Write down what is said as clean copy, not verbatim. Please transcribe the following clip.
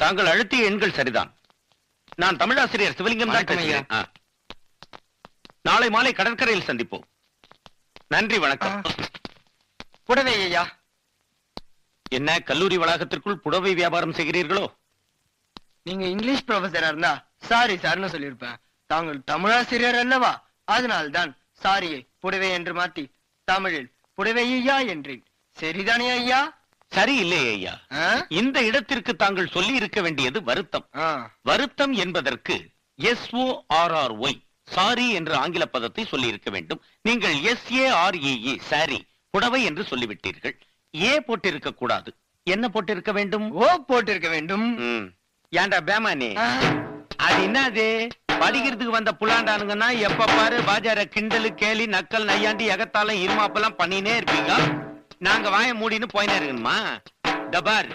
தாங்கள் அழுத்திய எண்கள் சரிதான். நான் தமிழாசிரியர் சிவலிங்கம் தான் பேசுகிறேன். நாளை மாலை கடற்கரையில் சந்திப்போம். நன்றி, வணக்கம். புடவை ஐயா. என்ன கல்லூரி வளாகத்திற்குள் புடவை வியாபாரம் செய்கிறீர்களோ? நீங்க இங்கிலீஷ் ப்ரொஃபஸரா இருந்தா சாரி சார்னு சொல்லியிருப்பேன். தாங்கள் தமிழாசிரியர் அல்லவா, அதனால்தான் சாரியை புடவை என்று மாத்தி தமிழில் புடவை ஐயா என்றேன். சரிதானே ஐயா? சரி இல்லை ஐயா. இந்த இடத்திற்கு தாங்கள் சொல்லி இருக்க வேண்டியது வருத்தம். வருத்தம் என்பதற்கு SORRY சாரி என்ற ஆங்கில பதத்தை சொல்லி இருக்க வேண்டும். நீங்கள் SAREE சாரி புடவை என்று சொல்லிவிட்டீர்கள். ஏ போட்டிருக்க கூடாது. என்ன போட்டிருக்க வேண்டும்? ஓ போட்டிருக்க வேண்டும். ஏண்டா பேமானே, அது என்னது? படிக்கிறதுக்கு வந்த புலாண்டானுங்கன்னா எப்ப பாரு பாஜார கிண்டலு கேலி நக்கல் நையாண்டி எகத்தாலும் இருமாப்பெல்லாம் பண்ணினே இருப்பீங்க. நாங்க வாய மூடின்னு போயினே இருக்கணுமா? டபார்